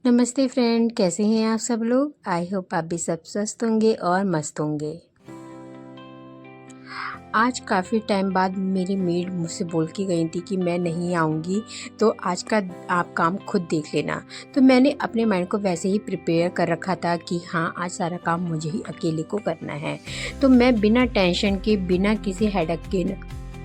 नमस्ते फ्रेंड, कैसे हैं आप सब लोग। आई होप आप भी सब स्वस्थ होंगे और मस्त होंगे। आज काफ़ी टाइम बाद मेरी मेड मुझसे बोल के गई थी कि मैं नहीं आऊँगी, तो आज का आप काम खुद देख लेना। तो मैंने अपने माइंड को वैसे ही प्रिपेयर कर रखा था कि हाँ, आज सारा काम मुझे ही अकेले को करना है। तो मैं बिना टेंशन के, बिना किसी हेडेक के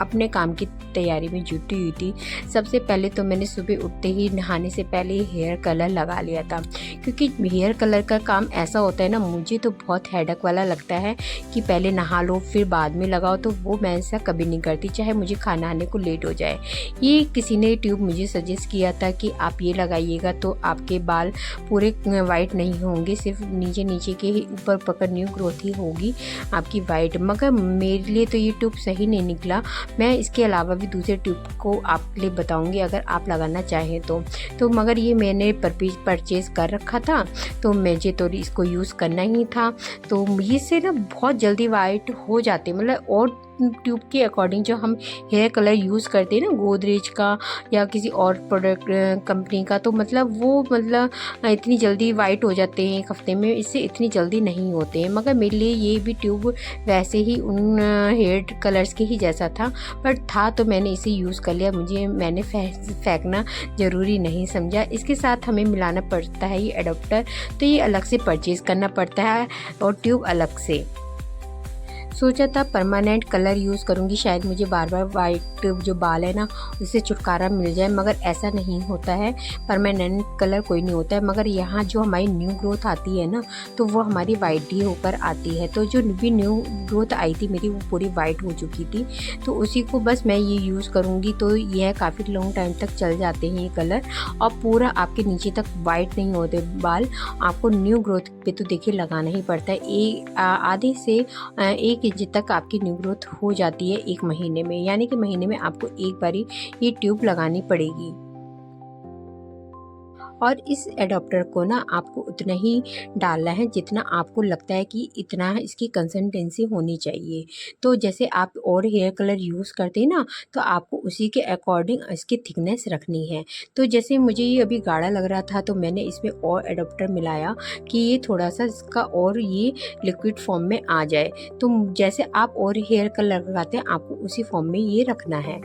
अपने काम की तैयारी में जुटी हुई थी। सबसे पहले तो मैंने सुबह उठते ही नहाने से पहले हेयर कलर लगा लिया था, क्योंकि हेयर कलर का काम ऐसा होता है ना, मुझे तो बहुत हेडेक वाला लगता है कि पहले नहा लो फिर बाद में लगाओ। तो वो मैं ऐसा कभी नहीं करती, चाहे मुझे खाना आने को लेट हो जाए। ये किसी ने ट्यूब मुझे सजेस्ट किया था कि आप ये लगाइएगा तो आपके बाल पूरे वाइट नहीं होंगे, सिर्फ नीचे नीचे के ही ऊपर पकड़ न्यू ग्रोथ ही होगी आपकी वाइट। मगर मेरे लिए तो ये ट्यूब सही नहीं निकला। मैं इसके अलावा भी दूसरे ट्यूब को आपके लिए बताऊंगी अगर आप लगाना चाहें तो मगर ये मैंने परचेज़ कर रखा था, तो मुझे तो इसको यूज़ करना ही था। तो इससे ना बहुत जल्दी वाइट हो जाते, मतलब और ट्यूब के अकॉर्डिंग जो हम हेयर कलर यूज़ करते हैं ना, गोदरेज का या किसी और प्रोडक्ट कंपनी का, तो मतलब इतनी जल्दी वाइट हो जाते हैं एक हफ्ते में, इससे इतनी जल्दी नहीं होते हैं। मगर मेरे लिए ये भी ट्यूब वैसे ही उन हेयर कलर्स के ही जैसा था, बट था तो मैंने इसे यूज़ कर लिया। मैंने फेंकना ज़रूरी नहीं समझा। इसके साथ हमें मिलाना पड़ता है ये एडाप्टर, तो ये अलग से परचेज़ करना पड़ता है और ट्यूब अलग से। सोचा था परमानेंट कलर यूज़ करूँगी, शायद मुझे बार बार वाइट जो बाल है ना उससे छुटकारा मिल जाए, मगर ऐसा नहीं होता है। परमानेंट कलर कोई नहीं होता है, मगर यहाँ जो हमारी न्यू ग्रोथ आती है ना, तो वो हमारी वाइट ही होकर आती है। तो जो भी न्यू ग्रोथ आई थी मेरी, वो पूरी वाइट हो चुकी थी, तो उसी को बस मैं ये यूज़ करूँगी। तो यह काफ़ी लॉन्ग टाइम तक चल जाते हैं ये कलर, और पूरा आपके नीचे तक वाइट नहीं होते बाल। आपको न्यू ग्रोथ पे तो देखिए लगाना ही पड़ता है। आधे से 1 इंच तक आपकी न्यू ग्रोथ हो जाती है 1 महीने में, यानी कि महीने में आपको एक बारी ये ट्यूब लगानी पड़ेगी। और इस एडाप्टर को ना आपको उतना ही डालना है जितना आपको लगता है कि इतना इसकी कंसिस्टेंसी होनी चाहिए। तो जैसे आप और हेयर कलर यूज़ करते हैं ना, तो आपको उसी के अकॉर्डिंग इसकी थिकनेस रखनी है। तो जैसे मुझे ये अभी गाढ़ा लग रहा था, तो मैंने इसमें और एडाप्टर मिलाया कि ये थोड़ा सा इसका और ये लिक्विड फॉर्म में आ जाए। तो जैसे आप और हेयर कलर लगाते हैं, आपको उसी फॉर्म में ये रखना है।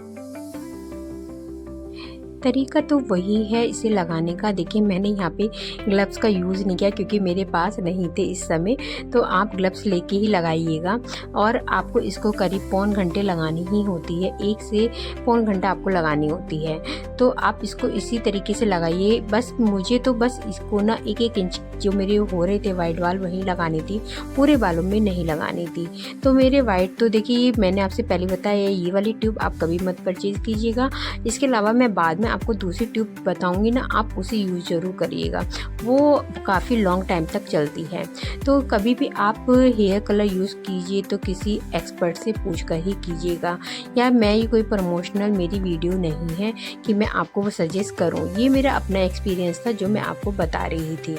तरीका तो वही है इसे लगाने का। देखिए, मैंने यहाँ पे ग्लव्स का यूज़ नहीं किया क्योंकि मेरे पास नहीं थे इस समय, तो आप ग्लव्स लेके ही लगाइएगा। और आपको इसको करीब पौन घंटे लगानी ही होती है, 1 से पौन घंटा आपको लगानी होती है। तो आप इसको इसी तरीके से लगाइए। मुझे तो बस इसको ना 1-1 इंच जो मेरे हो रहे थे वाइट बाल वहीं लगानी थी, पूरे बालों में नहीं लगानी थी। तो मेरे वाइट तो देखिए, मैंने आपसे पहले बताया, ये वाली ट्यूब आप कभी मत परचेज़ कीजिएगा। इसके अलावा मैं बाद में आपको दूसरी ट्यूब बताऊंगी ना, आप उसे यूज़ ज़रूर करिएगा, वो काफ़ी लॉन्ग टाइम तक चलती है। तो कभी भी आप हेयर कलर यूज़ कीजिए तो किसी एक्सपर्ट से पूछ कर ही कीजिएगा। या मैं ये कोई प्रमोशनल मेरी वीडियो नहीं है कि मैं आपको वो सजेस्ट करूँ, ये मेरा अपना एक्सपीरियंस था जो मैं आपको बता रही थी।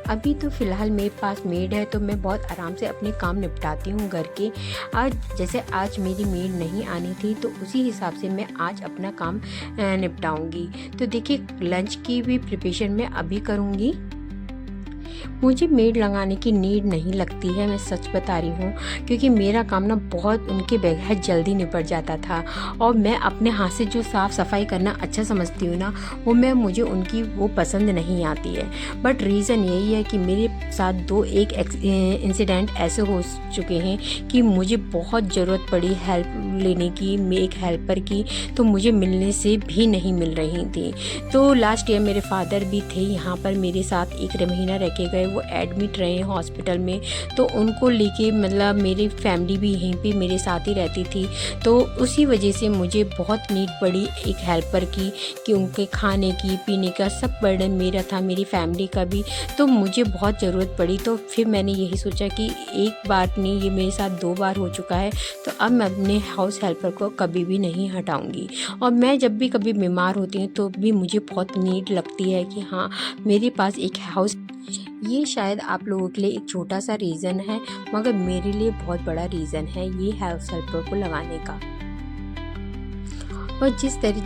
अभी तो फ़िलहाल मेरे पास मेड है, तो मैं बहुत आराम से अपने काम निपटाती हूँ घर के। आज मेरी मेड नहीं आनी थी, तो उसी हिसाब से मैं आज अपना काम निपटाऊँगी। तो देखिए, लंच की भी प्रिपरेशन मैं अभी करूँगी। मुझे मेड लगाने की नीड नहीं लगती है, मैं सच बता रही हूँ, क्योंकि मेरा काम ना बहुत उनके बगैर जल्दी निपट जाता था। और मैं अपने हाथ से जो साफ़ सफाई करना अच्छा समझती हूँ ना, मुझे उनकी वो पसंद नहीं आती है। बट रीज़न यही है कि मेरे साथ 2 एक इंसिडेंट ऐसे हो चुके हैं कि मुझे बहुत ज़रूरत पड़ी हेल्प लेने की, एक हेल्पर की, तो मुझे मिलने से भी नहीं मिल रही थी। तो लास्ट ईयर मेरे फादर भी थे यहाँ पर मेरे साथ, 1 महीना रह के गए, वो एडमिट रहे हॉस्पिटल में। तो उनको लेके मतलब मेरी फैमिली भी यहीं पे मेरे साथ ही रहती थी, तो उसी वजह से मुझे बहुत नीड पड़ी एक हेल्पर की, कि उनके खाने की, पीने का सब बर्डन मेरा था, मेरी फैमिली का भी। तो मुझे बहुत ज़रूरत पड़ी, तो फिर मैंने यही सोचा कि एक बार नहीं, ये मेरे साथ 2 बार हो चुका है, तो अब मैं अपने हाउस हेल्पर को कभी भी नहीं हटाऊँगी। और मैं जब भी कभी बीमार होती हूँ तो भी मुझे बहुत नीड लगती है कि हाँ, मेरे पास एक हाउस। ये शायद आप लोगों के लिए एक छोटा सा रीज़न है, मगर मेरे लिए बहुत बड़ा रीज़न है ये हाउस हेल्पर को लगाने का। और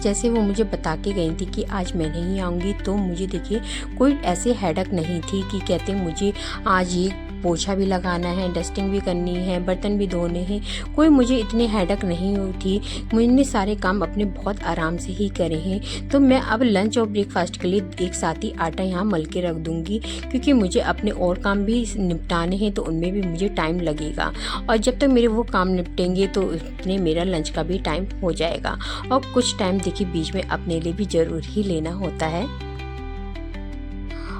जैसे वो मुझे बता के गई थी कि आज मैं नहीं आऊँगी, तो मुझे देखिए कोई ऐसे हेडेक नहीं थी कि कहते मुझे आज ये पोछा भी लगाना है, डस्टिंग भी करनी है, बर्तन भी धोने हैं। कोई मुझे इतनी हेडेक नहीं हुई थी। मैंने सारे काम अपने बहुत आराम से ही करे हैं। तो मैं अब लंच और ब्रेकफास्ट के लिए एक साथ ही आटा यहाँ मल के रख दूँगी, क्योंकि मुझे अपने और काम भी निपटाने हैं, तो उनमें भी मुझे टाइम लगेगा। और जब तक मेरे वो काम निपटेंगे तो उतने मेरा लंच का भी टाइम हो जाएगा। और कुछ टाइम देखिए बीच में अपने लिए भी ज़रूर ही लेना होता है।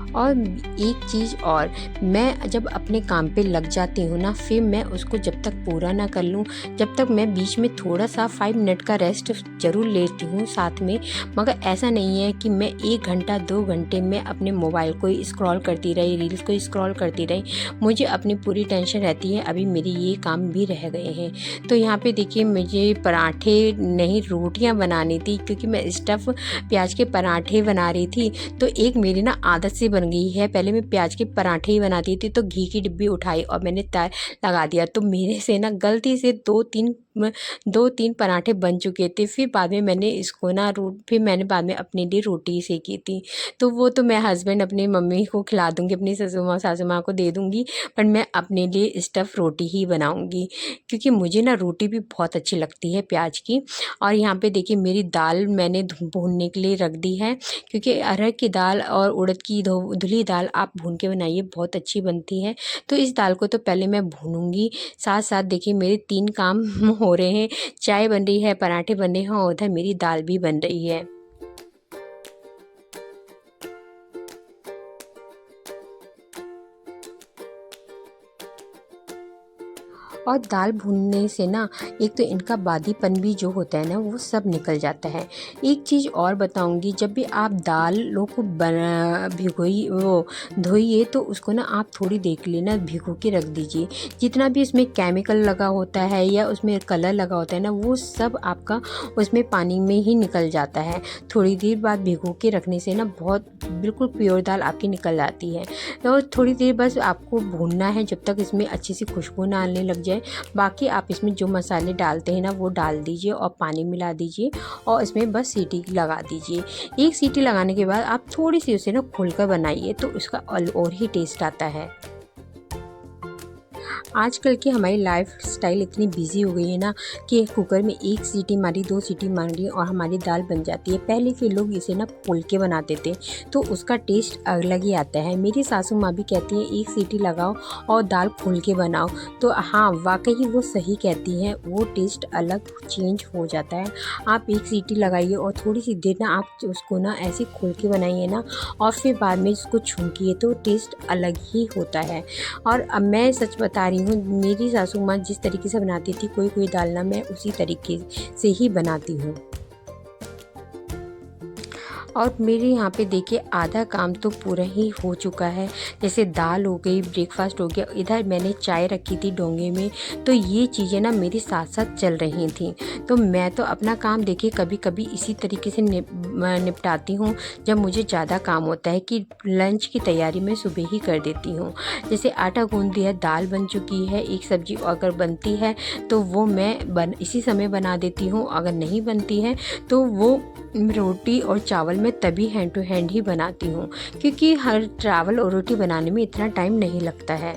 और एक चीज़ और, मैं जब अपने काम पे लग जाती हूँ ना, फिर मैं उसको जब तक पूरा ना कर लूँ, जब तक मैं बीच में थोड़ा सा 5 मिनट का रेस्ट ज़रूर लेती हूँ साथ में। मगर ऐसा नहीं है कि मैं 1 घंटा 2 घंटे में अपने मोबाइल को ही स्क्रॉल करती रही, रील्स को ही स्क्रॉल करती रही। मुझे अपनी पूरी टेंशन रहती है अभी मेरे ये काम भी रह गए हैं। तो यहाँ पे देखिए मुझे पराठे नहीं रोटियाँ बनानी थी, क्योंकि मैं स्टफ़ प्याज के पराठे बना रही थी। तो एक मेरी ना आदत सी बन गई है, पहले मैं प्याज के पराठे ही बनाती थी, तो घी की डिब्बी उठाई और मैंने लगा दिया, तो मेरे से ना गलती से 2-3 पराठे बन चुके थे। फिर बाद में मैंने इसको ना फिर मैंने बाद में अपने लिए रोटी सेकी थी। तो वो तो मैं हस्बैंड अपनी मम्मी को खिला दूँगी, अपनी सासू माँ को दे दूँगी, पर मैं अपने लिए स्टफ़ रोटी ही बनाऊँगी, क्योंकि मुझे ना रोटी भी बहुत अच्छी लगती है प्याज की। और यहाँ पे देखिए मेरी दाल मैंने भूनने के लिए रख दी है, क्योंकि अरहर की दाल और उड़द की धुली दाल आप भून के बनाइए, बहुत अच्छी बनती है। तो इस दाल को तो पहले मैं भूनूँगी, साथ-साथ देखिए मेरे 3 काम हो रहे हैं, चाय बन रही है, पराठे बन रहे हैं और उधर मेरी दाल भी बन रही है। और दाल भूनने से ना एक तो इनका बादीपन भी जो होता है ना वो सब निकल जाता है। एक चीज़ और बताऊँगी, जब भी आप दालों को धोइए तो उसको ना आप थोड़ी देर के लिए ना भिगो के रख दीजिए। जितना भी उसमें केमिकल लगा होता है या उसमें कलर लगा होता है ना, वो सब आपका उसमें पानी में ही निकल जाता है। थोड़ी देर बाद भिगो के रखने से ना बहुत बिल्कुल प्योर दाल आपकी निकल आती है। और थोड़ी देर बस आपको भूनना है जब तक इसमें अच्छी सी खुशबू ना आने लग जाए। बाकी आप इसमें जो मसाले डालते हैं ना वो डाल दीजिए और पानी मिला दीजिए और इसमें बस सीटी लगा दीजिए। एक सीटी लगाने के बाद आप थोड़ी सी उसे ना खोलकर बनाइए, तो उसका और ही टेस्ट आता है। आजकल की हमारी लाइफ़स्टाइल इतनी बिज़ी हो गई है ना कि कुकर में 1 सीटी मारी, 2 सीटी मारी और हमारी दाल बन जाती है। पहले के लोग इसे ना खोल के बनाते थे, तो उसका टेस्ट अलग ही आता है। मेरी सासू माँ भी कहती हैं 1 सीटी लगाओ और दाल खोल के बनाओ। तो हाँ, वाक़ई वो सही कहती हैं, वो टेस्ट अलग चेंज हो जाता है। आप 1 सीटी लगाइए और थोड़ी-सी देर ना आप उसको ना ऐसे खोल के बनाइए ना और फिर बाद में इसको छौंकिए, तो टेस्ट अलग ही होता है। और अब मैं सच बता रही हूँ, मेरी सासू माँ जिस तरीके से बनाती थी कोई दाल ना मैं उसी तरीके से ही बनाती हूँ। और मेरे यहाँ पे देखिए आधा काम तो पूरा ही हो चुका है। जैसे दाल हो गई, ब्रेकफास्ट हो गया, इधर मैंने चाय रखी थी डोंगे में, तो ये चीज़ें ना मेरे साथ-साथ चल रही थी। तो मैं तो अपना काम देखिए कभी-कभी इसी तरीके से निपटाती हूँ, जब मुझे ज़्यादा काम होता है कि लंच की तैयारी मैं सुबह ही कर देती हूँ। जैसे आटा गूँध दिया, दाल बन चुकी है, एक सब्ज़ी अगर बनती है तो वो मैं इसी समय बना देती हूँ, अगर नहीं बनती है तो वो रोटी और चावल मैं तभी हैंड टू हैंड ही बनाती हूँ, क्योंकि हर चावल और रोटी बनाने में इतना टाइम नहीं लगता है।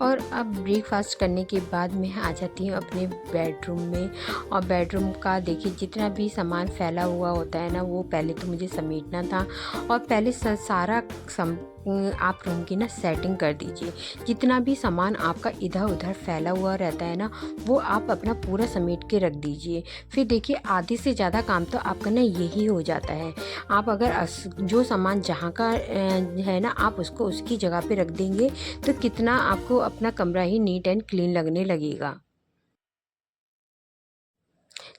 और अब ब्रेकफास्ट करने के बाद मैं आ जाती हूँ अपने बेडरूम में। और बेडरूम का देखिए जितना भी सामान फैला हुआ होता है ना वो पहले तो मुझे समेटना था। और पहले सारा आप रूम की ना सेटिंग कर दीजिए। जितना भी सामान आपका इधर उधर फैला हुआ रहता है ना वो आप अपना पूरा समेट के रख दीजिए। फिर देखिए आधे से ज़्यादा काम तो आपका ना यही हो जाता है। आप अगर जो सामान जहाँ का है ना आप उसको उसकी जगह पे रख देंगे तो कितना आपको अपना कमरा ही नीट एंड क्लीन लगने लगेगा।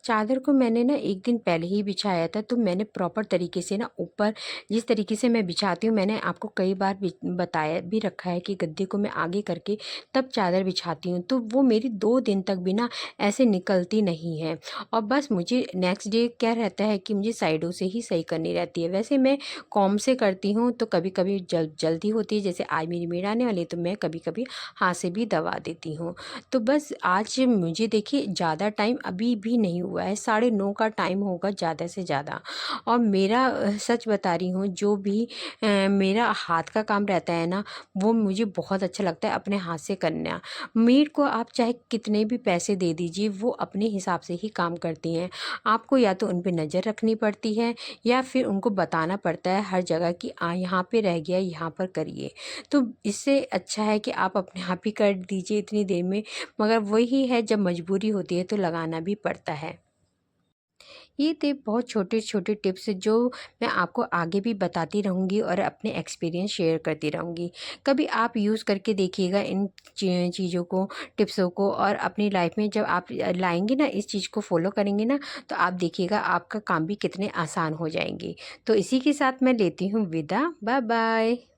चादर को मैंने ना 1 दिन पहले ही बिछाया था, तो मैंने प्रॉपर तरीके से ना ऊपर जिस तरीके से मैं बिछाती हूँ, मैंने आपको कई बार बताया भी रखा है कि गद्दे को मैं आगे करके तब चादर बिछाती हूँ, तो वो मेरी 2 दिन तक भी ना ऐसे निकलती नहीं है। और बस मुझे नेक्स्ट डे क्या रहता है कि मुझे साइडों से ही सही करनी रहती है। वैसे मैं कॉम्ब से करती हूँ, तो कभी-कभी जल्दी होती है, जैसे आज मेरी मेड आने वाली है, तो मैं कभी-कभी हाथ से भी दबा देती हूँ। तो बस आज मुझे देखिए ज़्यादा टाइम अभी भी नहीं हुआ है, 9:30 का टाइम होगा ज़्यादा से ज़्यादा। और मेरा सच बता रही हूँ, जो भी मेरा हाथ का काम रहता है ना, वो मुझे बहुत अच्छा लगता है अपने हाथ से करना। मेड को आप चाहे कितने भी पैसे दे दीजिए, वो अपने हिसाब से ही काम करती हैं। आपको या तो उन पे नज़र रखनी पड़ती है, या फिर उनको बताना पड़ता है हर जगह कि यहाँ पे रह गया, यहाँ पर करिए। तो इससे अच्छा है कि आप अपने आप ही कर दीजिए इतनी देर में, मगर वही है, जब मजबूरी होती है तो लगाना भी पड़ता है। ये थे बहुत छोटे-छोटे टिप्स जो मैं आपको आगे भी बताती रहूँगी और अपने एक्सपीरियंस शेयर करती रहूँगी। कभी आप यूज़ करके देखिएगा इन चीज़ों को, टिप्सों को, और अपनी लाइफ में जब आप लाएँगे ना, इस चीज़ को फ़ॉलो करेंगे ना, तो आप देखिएगा आपका काम भी कितने आसान हो जाएँगे। तो इसी के साथ मैं लेती हूँ विदा। Bye bye.